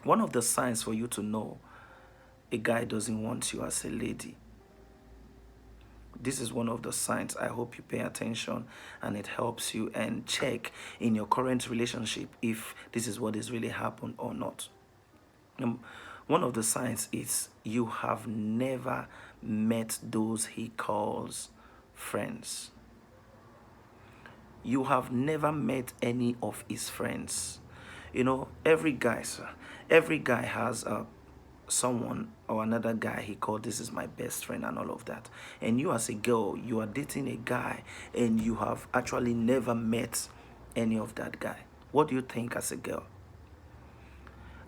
One of the signs for you to know a guy doesn't want you as a lady, this is one of the signs. I hope you pay attention and it helps you and check in your current relationship if this is what is really happened or not. One of the signs is you have never met those he calls friends. You have never met any of his friends. You know, every guy, sir, every guy has someone or another guy he called this is my best friend and all of that. And you as a girl, you are dating a guy and you have actually never met any of that guy. What do you think as a girl?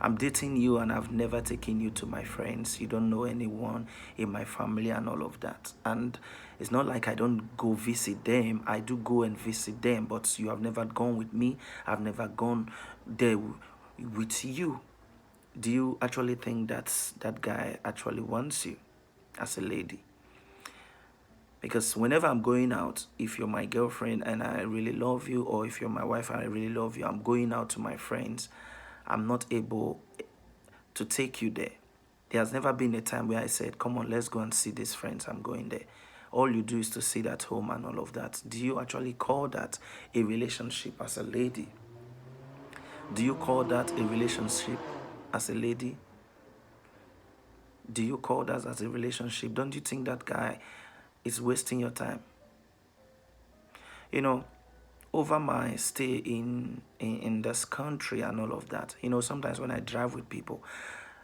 I'm dating you and I've never taken you to my friends. You don't know anyone in my family and all of that. And it's not like I don't go visit them. I do go and visit them, but you have never gone with me. I've never gone there with you. Do you actually think that guy actually wants you as a lady? Because whenever I'm going out, if you're my girlfriend and I really love you, or if you're my wife and I really love you, I'm going out to my friends, I'm not able to take you there. There has never been a time where I said, come on, let's go and see these friends, I'm going there. All you do is to sit at home and all of that. Do you actually call that a relationship as a lady? Do you call that a relationship as a lady? Do you call that as a relationship? Don't you think that guy is wasting your time? You know, over my stay in this country and all of that, you know, sometimes when I drive with people,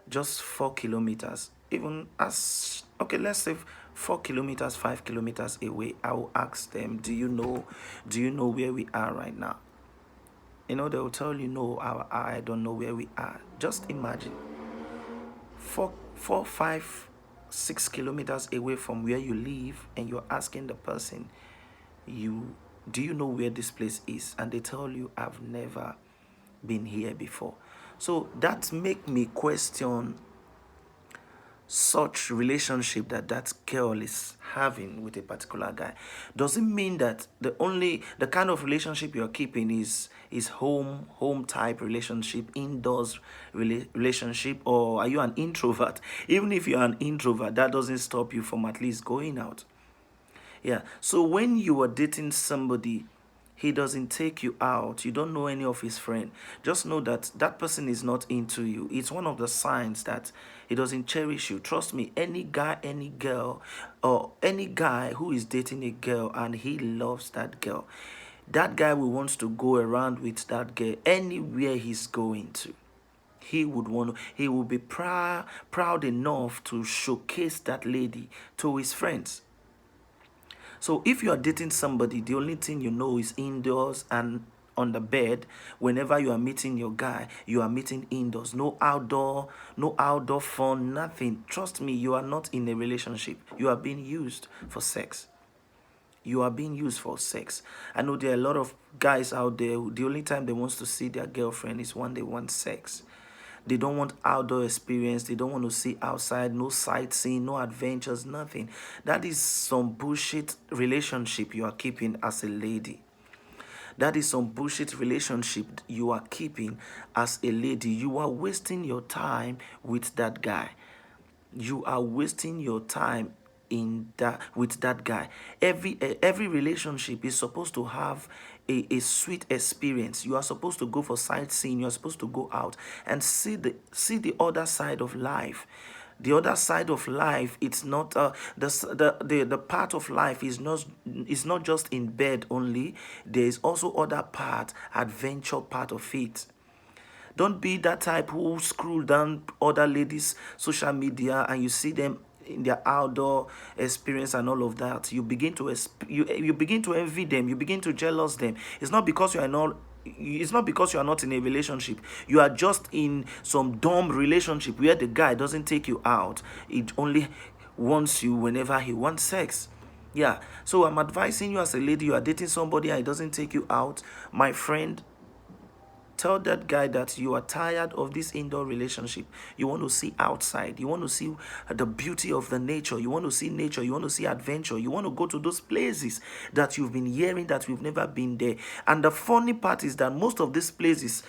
just 4 kilometers, even as, okay, let's say 4 kilometers, 5 kilometers away, I will ask them, do you know where we are right now? You know, they will tell you, no, I don't know where we are. Just imagine 4, 5, 6 kilometers away from where you live, and you're asking the person, do you know where this place is? And they tell you, I've never been here before. So that make me question such relationship that girl is having with a particular guy. Does it mean that the kind of relationship you're keeping is home type relationship, indoors relationship, or are you an introvert? Even if you're an introvert, that doesn't stop you from at least going out. Yeah. So when you are dating somebody, he doesn't take you out, you don't know any of his friends, just know that that person is not into you. It's one of the signs that he doesn't cherish you. Trust me, any guy, any girl, or any guy who is dating a girl and he loves that girl, that guy will want to go around with that girl anywhere he's going to. He will be proud enough to showcase that lady to his friends. So if you are dating somebody, the only thing you know is indoors and on the bed. Whenever you are meeting your guy, you are meeting indoors. No outdoor fun, nothing. Trust me, you are not in a relationship. You are being used for sex. You are being used for sex. I know there are a lot of guys out there the only time they want to see their girlfriend is when they want sex. They don't want outdoor experience. They don't want to see outside, no sightseeing, no adventures, nothing. That is some bullshit relationship you are keeping as a lady. That is some bullshit relationship you are keeping as a lady. You are wasting your time with that guy. You are wasting your time with that guy. Every relationship is supposed to have a sweet experience. You are supposed to go for sightseeing. You are supposed to go out and see the other side of life. The other side of life, it's not the part of life is not just in bed only. There is also other part, adventure part of it. Don't be that type who scroll down other ladies' social media and you see them in their outdoor experience and all of that. You begin to you begin to envy them. You begin to jealous them. It's not because you are not in a relationship. You are just in some dumb relationship where the guy doesn't take you out. It only wants you whenever he wants sex. Yeah. So I'm advising you as a lady, you are dating somebody and he doesn't take you out. My friend, tell that guy that you are tired of this indoor relationship. You want to see outside. You want to see the beauty of the nature. You want to see nature. You want to see adventure. You want to go to those places that you've been hearing that we've never been there. And the funny part is that most of these places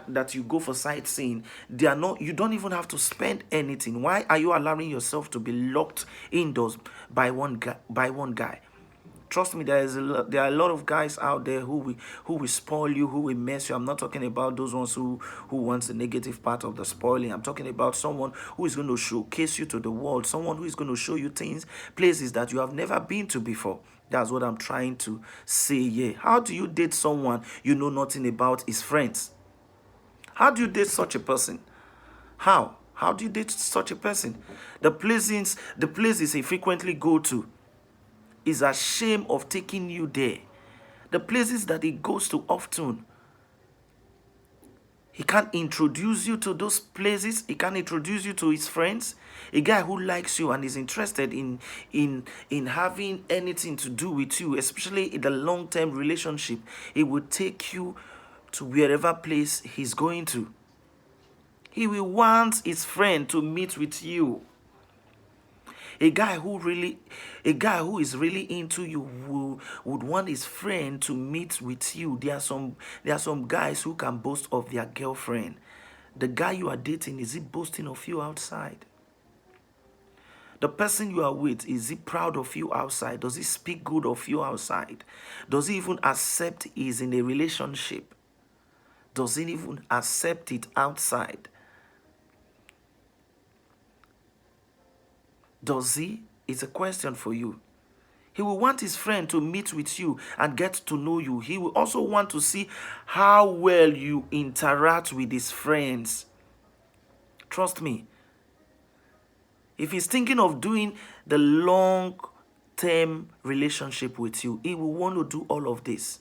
that you go for sightseeing, they are not. You don't even have to spend anything. Why are you allowing yourself to be locked indoors by one guy? Trust me, there are a lot of guys out there who will spoil you, who will mess you. I'm not talking about those ones who wants the negative part of the spoiling. I'm talking about someone who is going to showcase you to the world, someone who is going to show you things, places that you have never been to before. That's what I'm trying to say here. How do you date someone you know nothing about his friends? How do you date such a person? How? How do you date such a person? The places he frequently go to is ashamed of taking you there. The places that he goes to often, he can't introduce you to those places. He can't introduce you to his friends. A guy who likes you and is interested in having anything to do with you, especially in the long-term relationship, he will take you to wherever place he's going to. He will want his friend to meet with you. A guy who is really into you would want his friend to meet with you. There are some guys who can boast of their girlfriend. The guy you are dating, is he boasting of you outside? The person you are with, is he proud of you outside? Does he speak good of you outside? Does he even accept he's in a relationship? Does he even accept it outside? Does he? It's a question for you. He will want his friend to meet with you and get to know you. He will also want to see how well you interact with his friends. Trust me. If he's thinking of doing the long-term relationship with you, he will want to do all of this.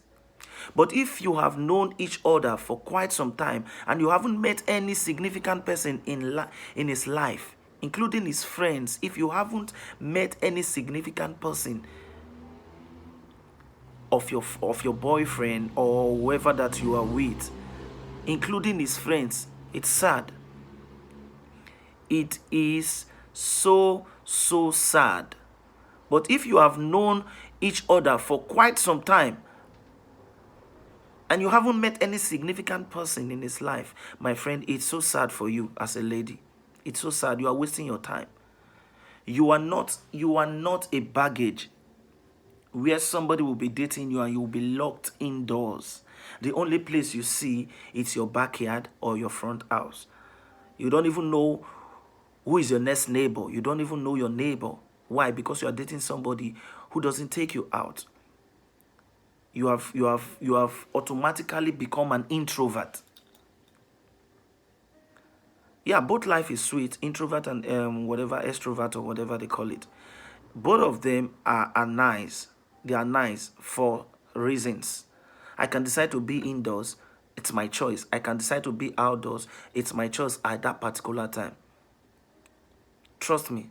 But if you have known each other for quite some time and you haven't met any significant person in his life, including his friends, if you haven't met any significant person of your boyfriend or whoever that you are with, including his friends, it's sad. It is so sad. But if you have known each other for quite some time and you haven't met any significant person in his life, my friend, it's so sad for you as a lady. It's so sad. You are wasting your time. You are not a baggage where somebody will be dating you and you will be locked indoors. The only place you see is your backyard or your front house. You don't even know who is your next neighbor. You don't even know your neighbor. Why? Because you are dating somebody who doesn't take you out. You have automatically become an introvert. Yeah, both life is sweet, introvert and whatever, extrovert or whatever they call it. Both of them are nice. They are nice for reasons. I can decide to be indoors. It's my choice. I can decide to be outdoors. It's my choice at that particular time. Trust me.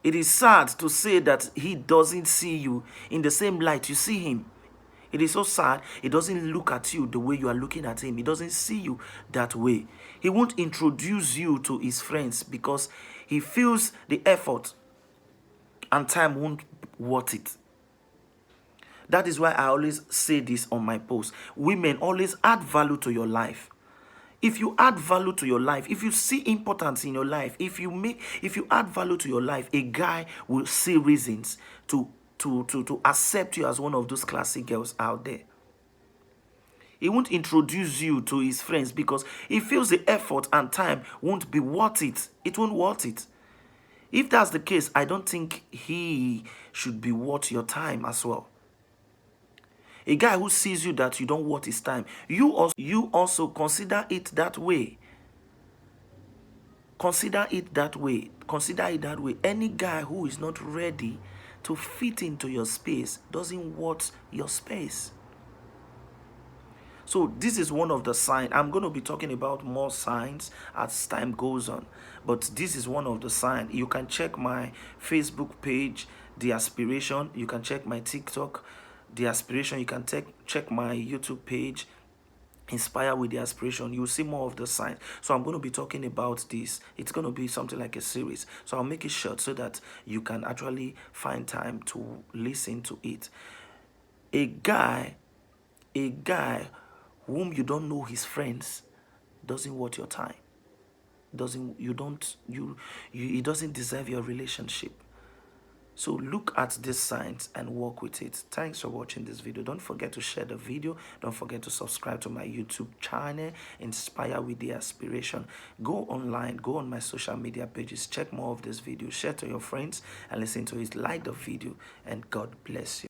It is sad to say that he doesn't see you in the same light you see him. It is so sad. He doesn't look at you the way you are looking at him. He doesn't see you that way. He won't introduce you to his friends because he feels the effort and time won't worth it. That is why I always say this on my post. Women, always add value to your life. If you add value to your life, if you see importance in your life, if you add value to your life, a guy will see reasons to accept you as one of those classic girls out there. He won't introduce you to his friends because he feels the effort and time won't be worth it. It won't worth it. If that's the case, I don't think he should be worth your time as well. A guy who sees you that you don't worth his time, you also consider it that way. Consider it that way. Consider it that way. Any guy who is not ready to fit into your space doesn't want your space. So this is one of the signs. I'm going to be talking about more signs as time goes on. But this is one of the signs. You can check my Facebook page, The Aspiration. You can check my TikTok, The Aspiration. You can check my YouTube page, Inspire with The Aspiration. You'll see more of the signs. So I'm going to be talking about this. It's going to be something like a series. So I'll make it short so that you can actually find time to listen to it. A guy whom you don't know his friends doesn't worth your time. Doesn't you don't you you He doesn't deserve your relationship. So look at these signs and work with it. Thanks for watching this video. Don't forget to share the video. Don't forget to subscribe to my YouTube channel, Inspire with the Aspiration. Go online, go on my social media pages, check more of this video, share to your friends and listen to it. Like the video, and God bless you.